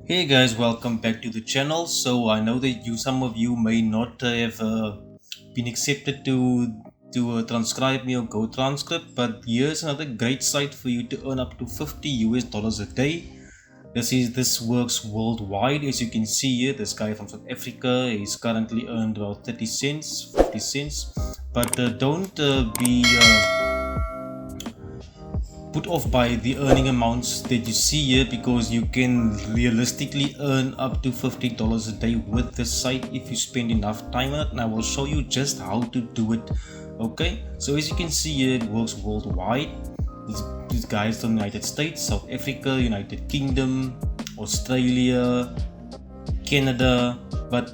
Hey guys, welcome back to the channel. So I know that some of you may not have been accepted to transcribe me or go transcript, but here's another great site for you to earn up to 50 US dollars a day. This works worldwide. As you can see here, this guy from South Africa is currently earned about 30 cents, 50 cents. But don't be put off by the earning amounts that you see here, because you can realistically earn up to $50 a day with this site if you spend enough time on it, and I will show you just how to do it. Okay, so as you can see here, it works worldwide. These guys from the United States, South Africa, United Kingdom, Australia, Canada, but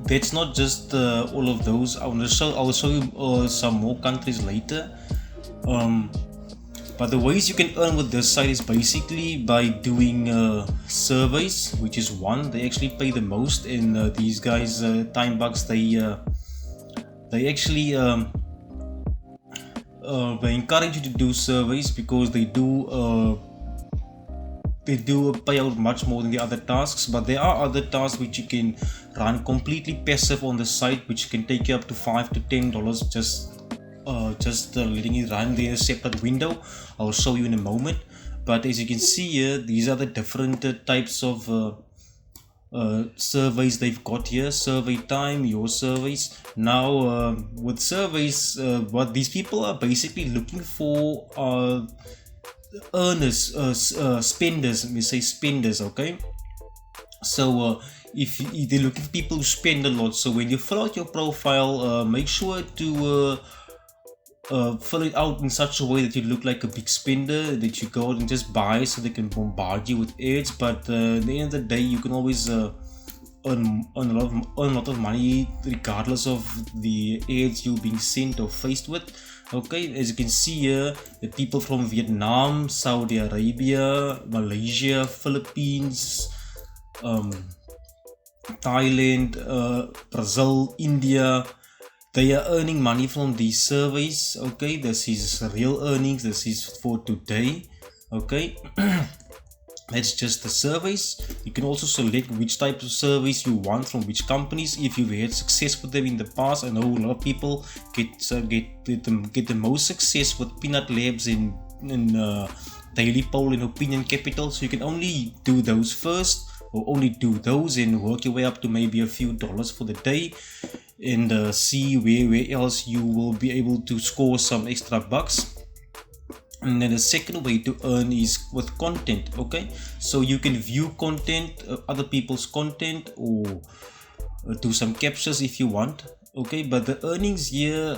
that's not just all of those. I'll show you some more countries later. um, but the ways you can earn with this site is basically by doing surveys, which is one. They actually pay the most, and these guys, Timebucks, they actually they encourage you to do surveys because they do pay out much more than the other tasks. But there are other tasks which you can run completely passive on the site, which can take you up to $5 to $10 just letting it run there in a separate window. I'll show you in a moment. But as you can see here, these are the different types of surveys they've got here. Survey time, your surveys. Now with surveys, what these people are basically looking for are earners, spenders. Let me say spenders. Okay, so if they're looking for people who spend a lot, so when you fill out your profile, make sure to fill it out in such a way that you look like a big spender, that you go out and just buy so they can bombard you with ads. But at the end of the day, you can always earn a lot of money regardless of the ads you're being sent or faced with. Okay, as you can see here, the people from Vietnam, Saudi Arabia, Malaysia, Philippines, Thailand, Brazil, India, they are earning money from these surveys. Okay, this is real earnings. This is for today. Okay, that's just the surveys. You can also select which type of surveys you want from which companies. If you've had success with them in the past, I know a lot of people get the most success with Peanut Labs in Daily Poll and Opinion Capital. So you can only do those first, or only do those and work your way up to maybe a few dollars for the day, and see where else you will be able to score some extra bucks. And then the second way to earn is with content. Okay, so you can view content, other people's content, or do some captures if you want. Okay, but the earnings here,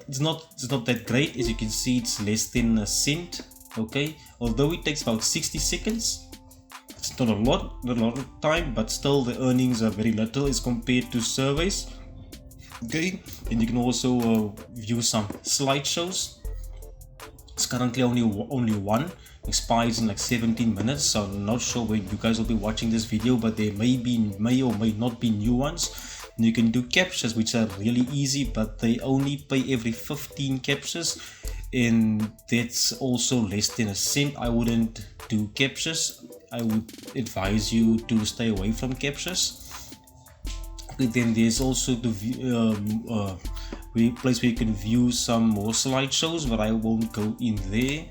it's not that great. As you can see, it's less than a cent. Okay, although it takes about 60 seconds, it's not a lot of time, but still the earnings are very little as compared to surveys. Okay, and you can also view some slideshows. It's currently only one, expires in like 17 minutes, so I'm not sure when you guys will be watching this video, but there may or may not be new ones. And you can do captures, which are really easy, but they only pay every 15 captures, and that's also less than a cent. I wouldn't do captures. I would advise you to stay away from captures. Okay, then there's also the place where you can view some more slideshows, but I won't go in there.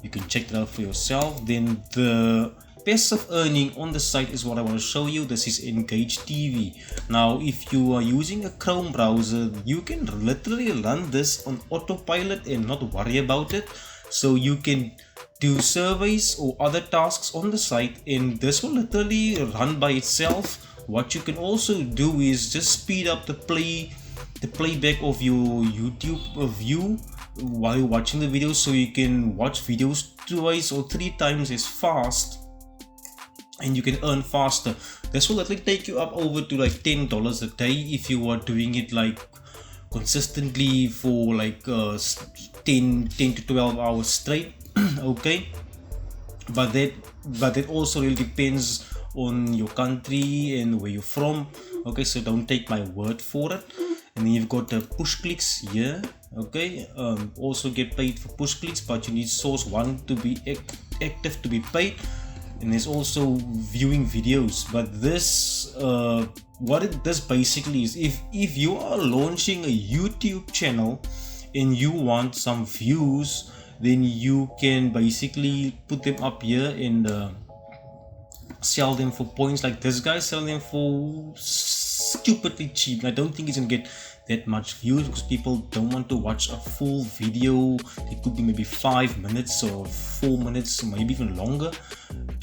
You can check it out for yourself. Then the passive earning on the site is what I want to show you. This is Engage TV. Now if you are using a Chrome browser, you can literally run this on autopilot and not worry about it. So you can do surveys or other tasks on the site, and this will literally run by itself. What you can also do is just speed up the playback of your YouTube view while you're watching the video, so you can watch videos twice or three times as fast, and you can earn faster. This will literally take you up over to like $10 a day if you are doing it like consistently for like 10 to 12 hours straight. Okay, but that also really depends on your country and where you're from. Okay, so don't take my word for it. And then you've got the push clicks here. Okay, also get paid for push clicks, but you need source 1 to be active to be paid. and there's also viewing videos. But this what it does basically is, if you are launching a YouTube channel and you want some views, then you can basically put them up here and sell them for points. Like this guy selling them for stupidly cheap. I don't think he's gonna get that much views because people don't want to watch a full video. It could be maybe 5 minutes or 4 minutes, maybe even longer,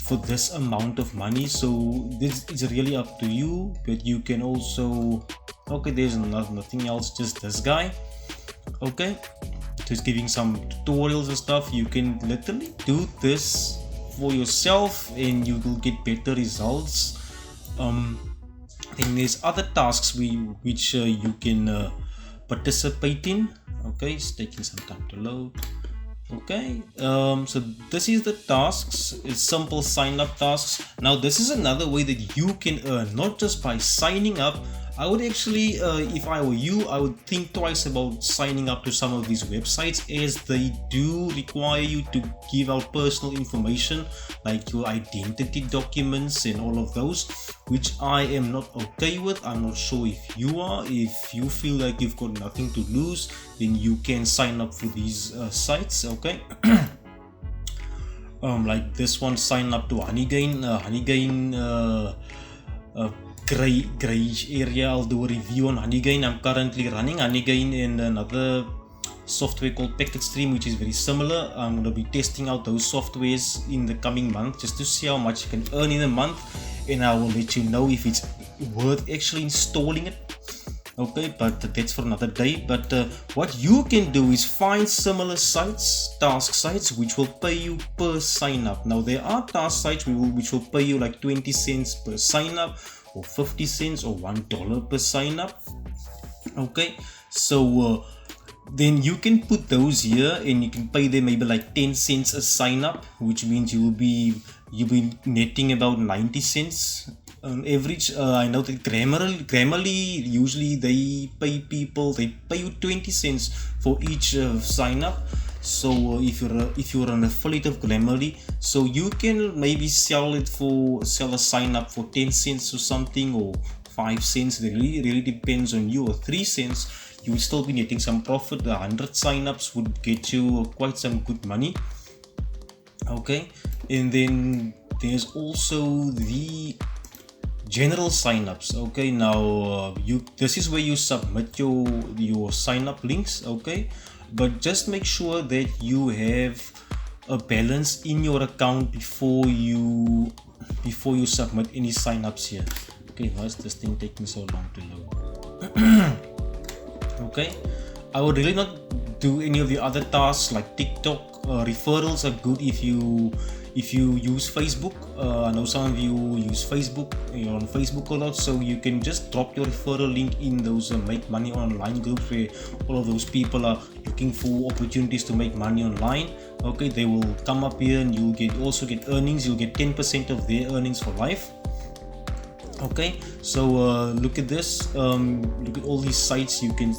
for this amount of money. So this is really up to you. But you can also, okay, there's nothing else, just this guy. Okay, just giving some tutorials and stuff. You can literally do this for yourself and you will get better results. Then there's other tasks which you can participate in. Okay, it's taking some time to load. Okay, so this is the tasks. It's simple sign up tasks. Now this is another way that you can earn, not just by signing up. I would actually, if I were you, I would think twice about signing up to some of these websites, as they do require you to give out personal information like your identity documents and all of those, which I am not okay with. I'm not sure if you are. If you feel like you've got nothing to lose, then you can sign up for these sites. Okay. Like this one, sign up to Honeygain. Grayish area. I'll do a review on Honeygain. I'm currently running Honeygain in another software called PacketStream, which is very similar. I'm going to be testing out those softwares in the coming month just to see how much you can earn in a month, and I will let you know if it's worth actually installing it. Okay, but that's for another day. But what you can do is find similar sites, task sites, which will pay you per sign up. Now there are task sites which will pay you like 20 cents per sign up, or 50 cents or $1 per sign up. Okay, so then you can put those here and you can pay them maybe like 10 cents a sign up, which means you'll be netting about 90 cents on average. I know that Grammarly usually they pay you 20 cents for each sign up. So if you're an affiliate of Grammarly, so you can maybe sell a sign up for 10 cents or something, or 5 cents. It really depends on you, or 3 cents. You will still be netting some profit. 100 sign-ups would get you quite some good money. Okay, and then there's also the general sign-ups. Okay, now this is where you submit your sign-up links. Okay, but just make sure that you have a balance in your account before you submit any sign-ups here. Okay, why is this thing taking so long to load? Okay, I would really not do any of the other tasks like TikTok. Referrals are good if you use Facebook. I know some of you use Facebook. You're on Facebook a lot, so you can just drop your referral link in those make money online groups where all of those people are looking for opportunities to make money online. Okay, they will come up here and you'll also get earnings. You'll get 10% of their earnings for life. Okay, so look at this. Look at all these sites you can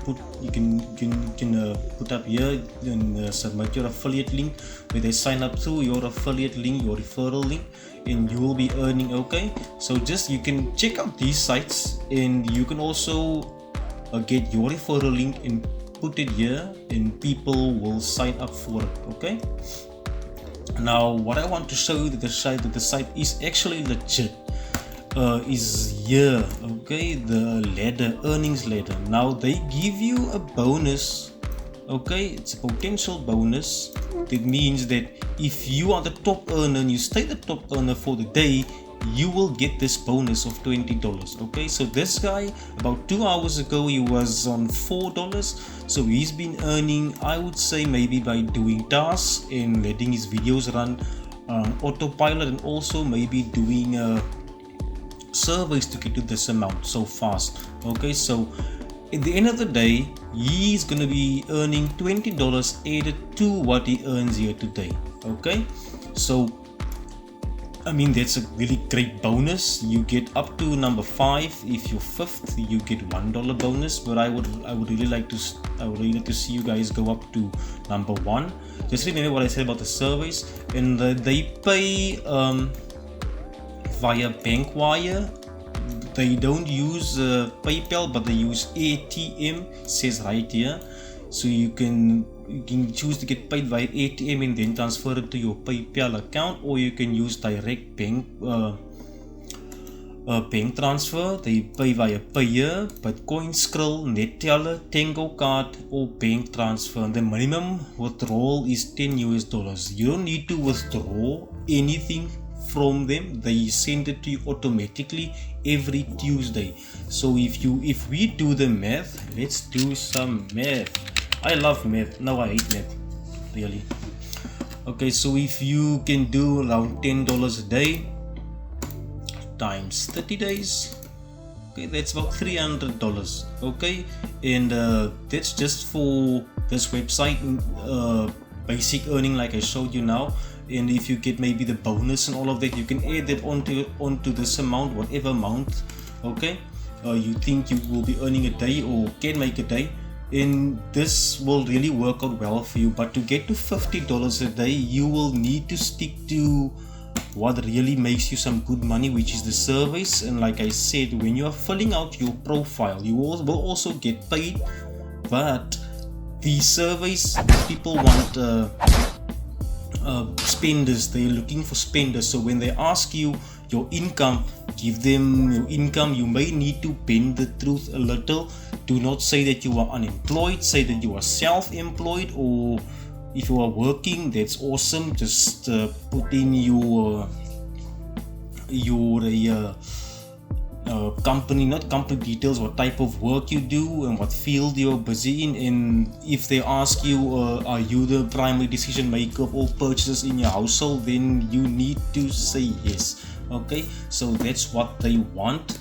put up here and submit your affiliate link, where they sign up through your affiliate link, your referral link, and you will be earning. Okay, so just you can check out these sites, and you can also get your referral link and put it here, and people will sign up for it. Okay, now what I want to show you that the site is actually legit. Is here. Okay, the earnings ladder. Now they give you a bonus. Okay, it's a potential bonus. That means that if you are the top earner and you stay the top earner for the day, you will get this bonus of $20. Okay, so this guy about 2 hours ago he was on $4, so he's been earning, I would say, maybe by doing tasks and letting his videos run autopilot, and also maybe doing surveys to get to this amount so fast. Okay, so at the end of the day, he's gonna be earning $20 added to what he earns here today. Okay, so I mean, that's a really great bonus. You get up to number 5. If you're 5th, you get $1 bonus. But I would really like to see you guys go up to number 1. Just remember what I said about the surveys, and they pay via bank wire. They don't use PayPal, but they use ATM. It says right here, so you can choose to get paid via ATM and then transfer it to your PayPal account, or you can use direct bank transfer. They pay via Payer, Bitcoin, Skrill, Netteller, Tango card, or bank transfer. And the minimum withdrawal is $10. You don't need to withdraw anything from them. They send it to you automatically every Tuesday. So if we do the math, let's do some math. I love math. No, I hate math, really. Okay, so if you can do around $10 a day times 30 days, okay, that's about $300. Okay, and that's just for this website basic earning, like I showed you now. And if you get maybe the bonus and all of that, you can add that onto this amount, whatever amount, okay, you think you will be earning a day or can make a day, and this will really work out well for you. But to get to $50 a day, you will need to stick to what really makes you some good money, which is the surveys. And like I said, when you are filling out your profile, you will also get paid, but the surveys, people want spenders. They're looking for spenders. So when they ask you your income, give them your income. You may need to bend the truth a little. Do not say that you are unemployed. Say that you are self-employed, or if you are working, that's awesome. Just put in your company details, what type of work you do and what field you're busy in. And if they ask you, are you the primary decision maker of all purchases in your household, then you need to say yes. Okay, so that's what they want.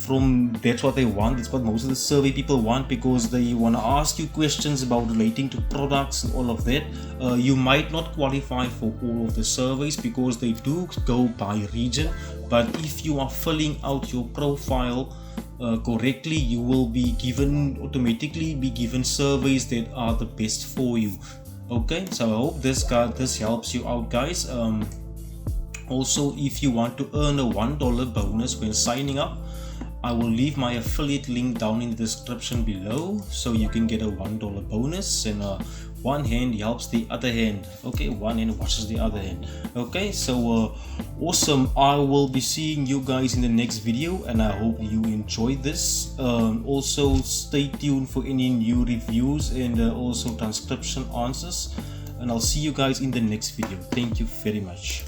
That's what most of the survey people want, because they want to ask you questions about relating to products and all of that. You might not qualify for all of the surveys because they do go by region, but if you are filling out your profile correctly, you will be automatically be given surveys that are the best for you. Okay, so I hope this helps you out, guys. Also, if you want to earn a $1 bonus when signing up, I will leave my affiliate link down in the description below, so you can get a $1 bonus. And one hand helps the other hand. Okay, one hand washes the other hand. Okay, so awesome. I will be seeing you guys in the next video, and I hope you enjoyed this. Also, stay tuned for any new reviews and also transcription answers, and I'll see you guys in the next video. Thank you very much.